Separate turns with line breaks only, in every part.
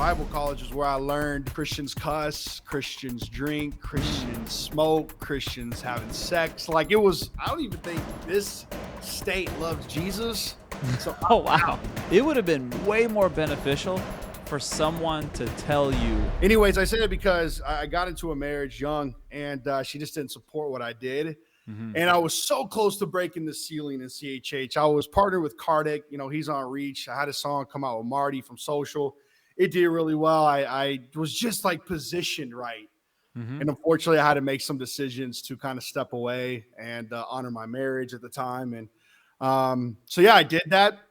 Bible college is where I learned Christians cuss, Christians drink, Christians smoke, Christians having sex. Like it was, I don't even think this state loves Jesus. So
Oh, wow. It would have been way more beneficial for someone to tell you.
anyways, I say it because I got into a marriage young and she just didn't support what I did. And I was so close to breaking the ceiling in CHH. I was partnered with Kardik. You know, he's on Reach. I had a song come out with Marty from Social. It did really well. I was just like positioned right. And unfortunately, I had to make some decisions to kind of step away and honor my marriage at the time. And so, yeah, I did that.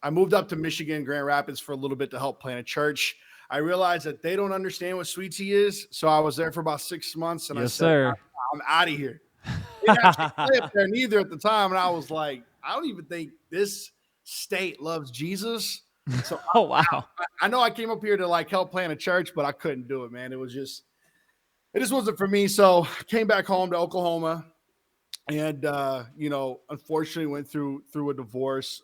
I moved up to Michigan, Grand Rapids for a little bit to help plant a church. I realized that they don't understand what sweet tea is. So I was there for about 6 months and I
Yes,
said,
sir.
I'm out of here. Didn't actually play up there neither at the time. And I was like, I don't even think this state loves Jesus. So
Oh, wow.
I know I came up here to like help plant a church, but I couldn't do it, man. It just wasn't for me. So I came back home to Oklahoma and, unfortunately went through a divorce.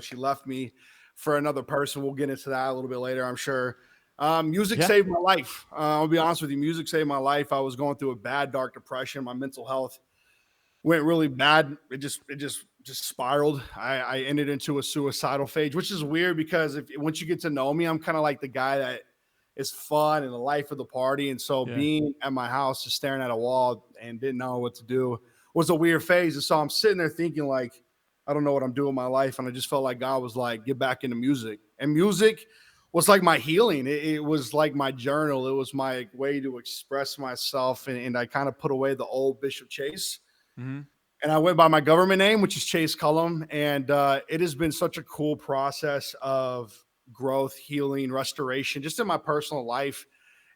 She left me for another person. We'll get into that a little bit later, I'm sure. Music saved my life. I'll be honest with you. Music saved my life. I was going through a bad, dark depression. My mental health went really bad. It just spiraled. I ended into a suicidal phase, which is weird because once you get to know me, I'm kind of like the guy that is fun and the life of the party. And so being at my house, just staring at a wall and didn't know what to do was a weird phase. And so I'm sitting there thinking like, I don't know what I'm doing with my life. And I just felt like God was like, get back into music. And music was like my healing. It was like my journal. It was my way to express myself. And I kind of put away the old Bishop Chase. And I went by my government name, which is Chase Cullum. And it has been such a cool process of growth, healing, restoration, just in my personal life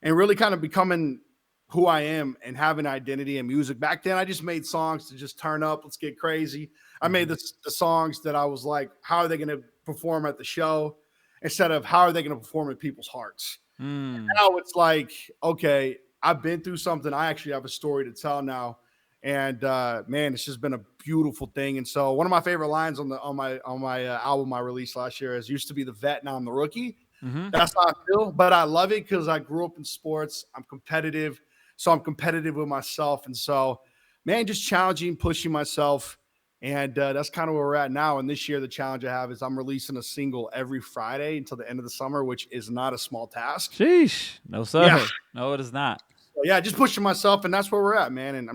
and really kind of becoming who I am and having identity in music. Back then, I just made songs to just turn up. Let's get crazy. I made the songs that I was like, how are they going to perform at the show instead of how are they going to perform in people's hearts? Now it's like, okay, I've been through something. I actually have a story to tell now. And man, it's just been a beautiful thing. And so one of my favorite lines on my album I released last year is used to be the vet, now I'm the rookie. That's how I feel, but I love it because I grew up in sports. I'm competitive, so I'm competitive with myself. And so, man, just challenging, pushing myself. And that's kind of where we're at now. And this year, the challenge I have is I'm releasing a single every Friday until the end of the summer, which is not a small task.
Sheesh. No, sir.
Yeah.
No, it is not.
So, yeah, just pushing myself. And that's where we're at, man. And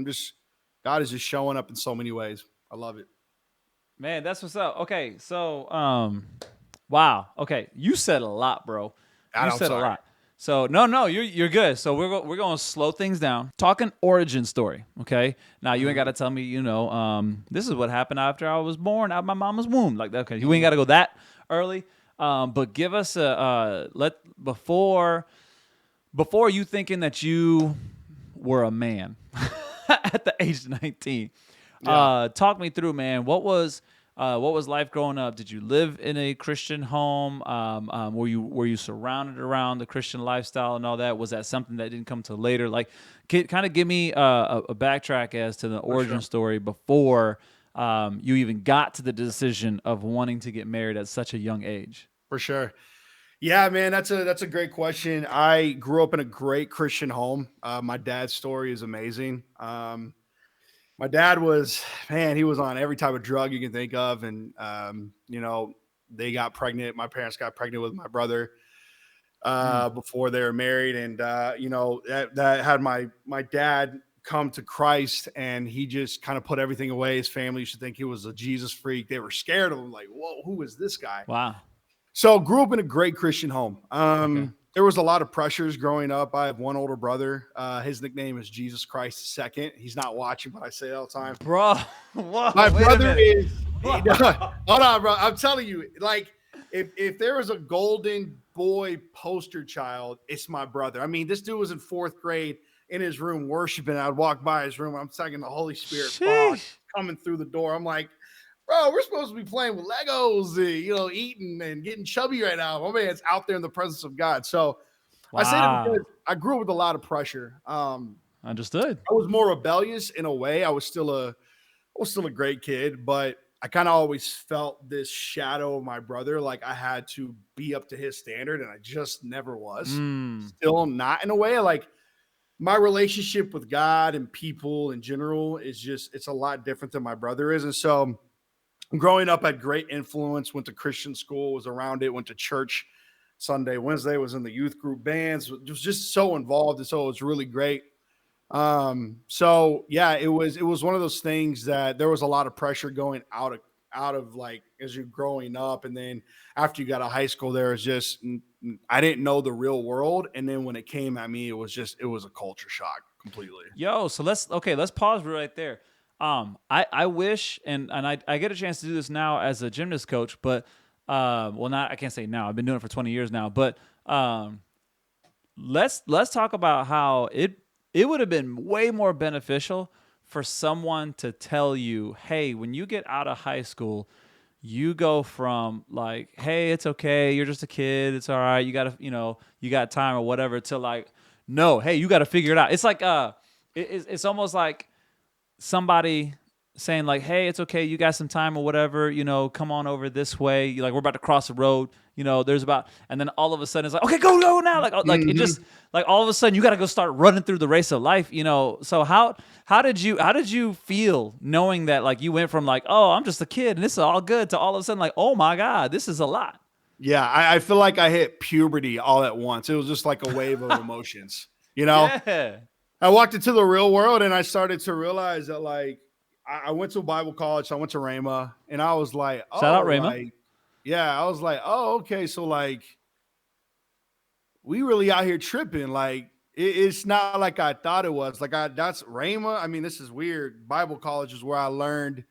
God is just showing up in so many ways. I love it.
Man, that's what's up. Okay, so wow. Okay, you said a lot, bro. You said a lot. So no, you're good. So we're going to slow things down. Talking origin story. Okay. Now you ain't got to tell me. This is what happened after I was born out of my mama's womb. Like that. Okay, you ain't got to go that early. But give us before you thinking that you were a man at the age of 19. Talk me through, man. What was life growing up? Did you live in a Christian home? Were you surrounded around the Christian lifestyle and all that? Was that something that didn't come till later? Like, kind of give me a backtrack as to the origin story before you even got to the decision of wanting to get married at such a young age.
For sure. Yeah, man, that's a great question. I grew up in a great Christian home. My dad's story is amazing. My dad was, man, he was on every type of drug you can think of. And, they got pregnant. My parents got pregnant with my brother before they were married. And, that had my dad come to Christ and he just kind of put everything away. His family used to think he was a Jesus freak. They were scared of him. Like, whoa, who is this guy?
Wow.
So grew up in a great Christian home. There was a lot of pressures growing up. I have one older brother. His nickname is Jesus Christ II. He's not watching, but I say it all the time.
Bro, whoa,
my brother is. Hold on, bro. I'm telling you, like, if there was a golden boy poster child, it's my brother. I mean, this dude was in 4th grade in his room worshiping. I'd walk by his room. I'm talking the Holy Spirit fog coming through the door. I'm like, bro, we're supposed to be playing with Legos, eating and getting chubby right now. My man's out there in the presence of God. So I say that because I grew up with a lot of pressure.
Understood.
I was more rebellious in a way. I was still a great kid, but I kind of always felt this shadow of my brother, like I had to be up to his standard, and I just never was.
Mm.
Still not in a way. Like my relationship with God and people in general is just it's a lot different than my brother is. And so growing up had great influence, went to Christian school, was around it, went to church Sunday, Wednesday, was in the youth group bands, was just so involved. And so it was really great. So yeah, it was one of those things that there was a lot of pressure going out of like as you're growing up. And then after you got to high school, there was just I didn't know the real world. And then when it came at me, it was a culture shock completely.
Yo, so let's pause right there. I wish and I get a chance to do this now as a gymnast coach, but well, not I can't say now. I've been doing it for 20 years now, but let's talk about how it would have been way more beneficial for someone to tell you, hey, when you get out of high school, you go from like, hey, it's okay, you're just a kid, it's all right, you gotta, you got time or whatever, to like, no, hey, you gotta figure it out. It's like it's almost like somebody saying like, hey, it's okay, you got some time or whatever, come on over this way. Like we're about to cross the road, there's about, and then all of a sudden it's like, okay, go now. Like it just like all of a sudden you got to go start running through the race of life, So how did you feel knowing that like you went from like, oh, I'm just a kid and this is all good, to all of a sudden like, oh my God, this is a lot.
Yeah, I feel like I hit puberty all at once. It was just like a wave of emotions, you know?
Yeah.
I walked into the real world and I started to realize that like I went to Bible college, so I went to Rhema, and I was like,
Shout
oh,
out Rama.
like, yeah, I was like, oh, okay, so like we really out here tripping. Like it's not like I thought it was. Like that's Rhema. I mean, this is weird. Bible college is where I learned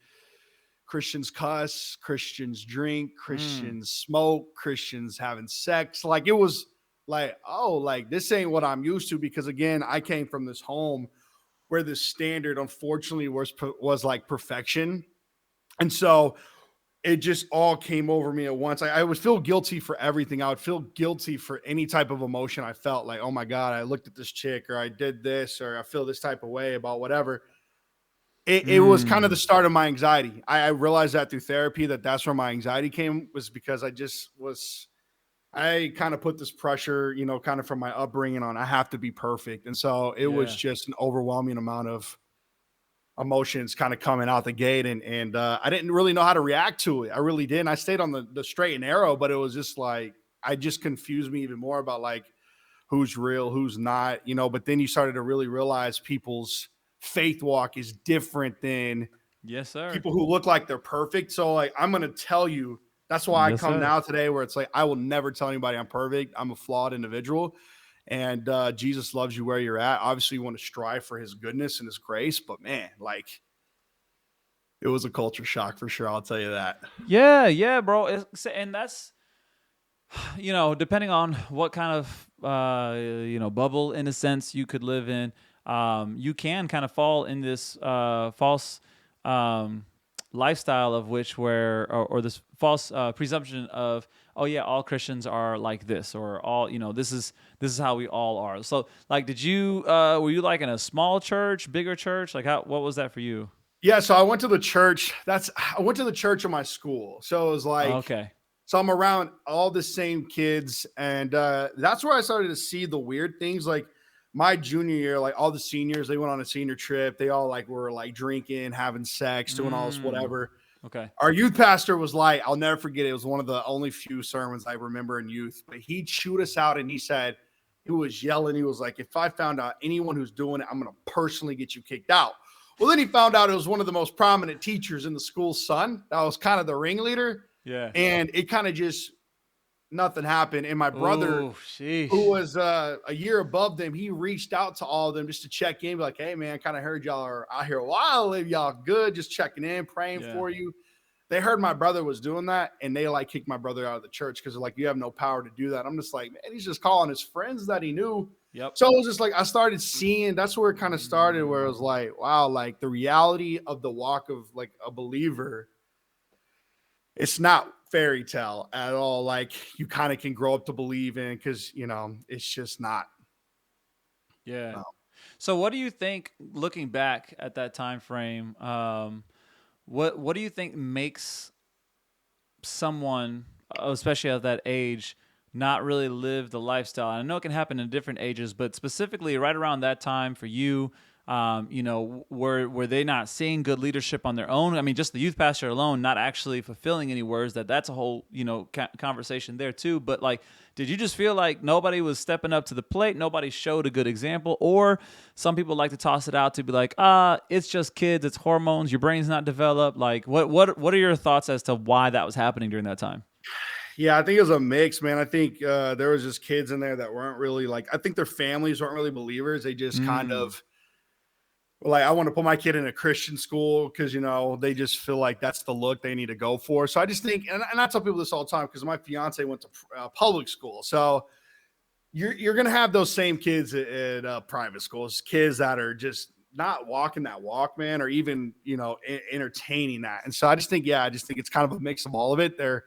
Christians cuss, Christians drink,
Mm.
Christians smoke, Christians having sex. Like it was like, oh, like this ain't what I'm used to, because again, I came from this home where the standard unfortunately was like perfection. And so it just all came over me at once. I would feel guilty for everything. I would feel guilty for any type of emotion I felt, like, oh my God, I looked at this chick, or I did this, or I feel this type of way about whatever. It was kind of the
Mm.
start of my anxiety. I realized that through therapy, that's where my anxiety came, was because I kind of put this pressure, kind of from my upbringing on, I have to be perfect. And so it was
Yeah.
just an overwhelming amount of emotions kind of coming out the gate. And I didn't really know how to react to it. I really didn't. I stayed on the straight and narrow, but it was just like, I just confused me even more about like who's real, who's not, but then you started to really realize people's faith walk is different than
Yes, sir.
people who look like they're perfect. So like, I'm going to tell you, that's why I
Yes,
come
sir.
now today, where it's like, I will never tell anybody I'm perfect. I'm a flawed individual. And Jesus loves you where you're at. Obviously, you want to strive for his goodness and his grace, but man, like it was a culture shock for sure. I'll tell you that.
Yeah, yeah, bro. And that's depending on what kind of bubble, in a sense, you could live in, you can kind of fall in this false um, lifestyle of which where or this false presumption of, oh yeah, all Christians are like this, or all, this is how we all are. So like, did you were you like in a small church, bigger church? Like what was that for you?
Yeah, so I went to the church. I went to the church of my school. So it was like,
Okay.
so I'm around all the same kids, and that's where I started to see the weird things. Like my junior year, like all the seniors, they went on a senior trip. They all like were like drinking, having sex, doing all this
Mm,
whatever.
okay.
Our youth pastor was like, I'll never forget it. It was one of the only few sermons I remember in youth, but he chewed us out and he said, he was yelling. He was like, if I found out anyone who's doing it, I'm going to personally get you kicked out. Well, then he found out it was one of the most prominent teachers in the school's son. That was kind of the ringleader.
Yeah.
And it kind of just, nothing happened. And my brother,
Oh,
who
sheesh.
was a year above them, he reached out to all of them just to check in, be like, hey, man, kind of heard y'all are out here a while. Y'all good, just checking in, praying
Yeah.
for you. They heard my brother was doing that, and they like kicked my brother out of the church because they're like, you have no power to do that. I'm just like, man, he's just calling his friends that he knew.
Yep.
So it was just like, I started seeing, that's where it kind of started, where it was like, wow, like the reality of the walk of like a believer, it's not fairy tale at all. Like you kind of can grow up to believe in, because, it's just not.
Yeah.
No.
So what do you think, looking back at that time frame? What do you think makes someone, especially at that age, not really live the lifestyle? And I know it can happen in different ages, but specifically right around that time for you, were they not seeing good leadership on their own? I mean, just the youth pastor alone, not actually fulfilling any words. That's a whole conversation there too. But like, did you just feel like nobody was stepping up to the plate? Nobody showed a good example, or some people like to toss it out to be like, it's just kids, it's hormones, your brain's not developed. Like, what are your thoughts as to why that was happening during that time?
Yeah, I think it was a mix, man. I think there was just kids in there that weren't really like, I think their families weren't really believers. They just kind of like, I want to put my kid in a Christian school because, they just feel like that's the look they need to go for. So I just think, and I tell people this all the time because my fiance went to public school. So you're going to have those same kids at private schools, kids that are just not walking that walk, man, or even, entertaining that. And so I just think it's kind of a mix of all of it. They're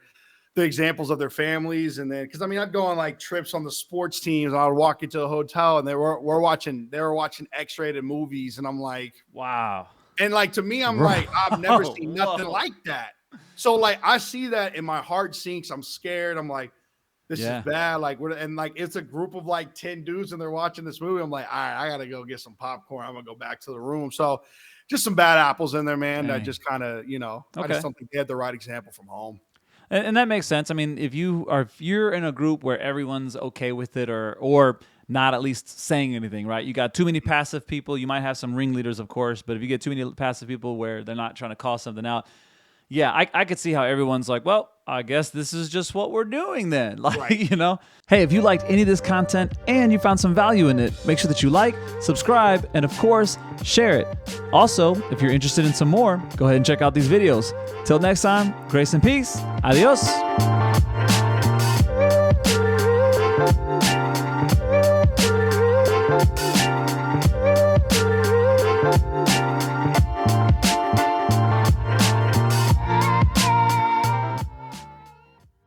the examples of their families. And then, cause I mean, I'd go on like trips on the sports teams and I would walk into a hotel and they were watching X-rated movies. And I'm like,
wow.
And like, to me, I'm like, I've never seen nothing like that. So like, I see that and my heart sinks. I'm scared. I'm like, this is bad. Like, and like, it's a group of like 10 dudes and they're watching this movie. I'm like, all right, I got to go get some popcorn. I'm gonna go back to the room. So just some bad apples in there, man. That just kind of, I just don't think they had the right example from home.
And that makes sense. I mean, if you're in a group where everyone's okay with it or not at least saying anything, right? You got too many passive people. You might have some ringleaders, of course, but if you get too many passive people where they're not trying to call something out, yeah, I could see how everyone's like, well, I guess this is just what we're doing then. Like, right. Hey, if you liked any of this content and you found some value in it, make sure that you like, subscribe, and of course, share it. Also, if you're interested in some more, go ahead and check out these videos. Till next time, grace and peace. Adios.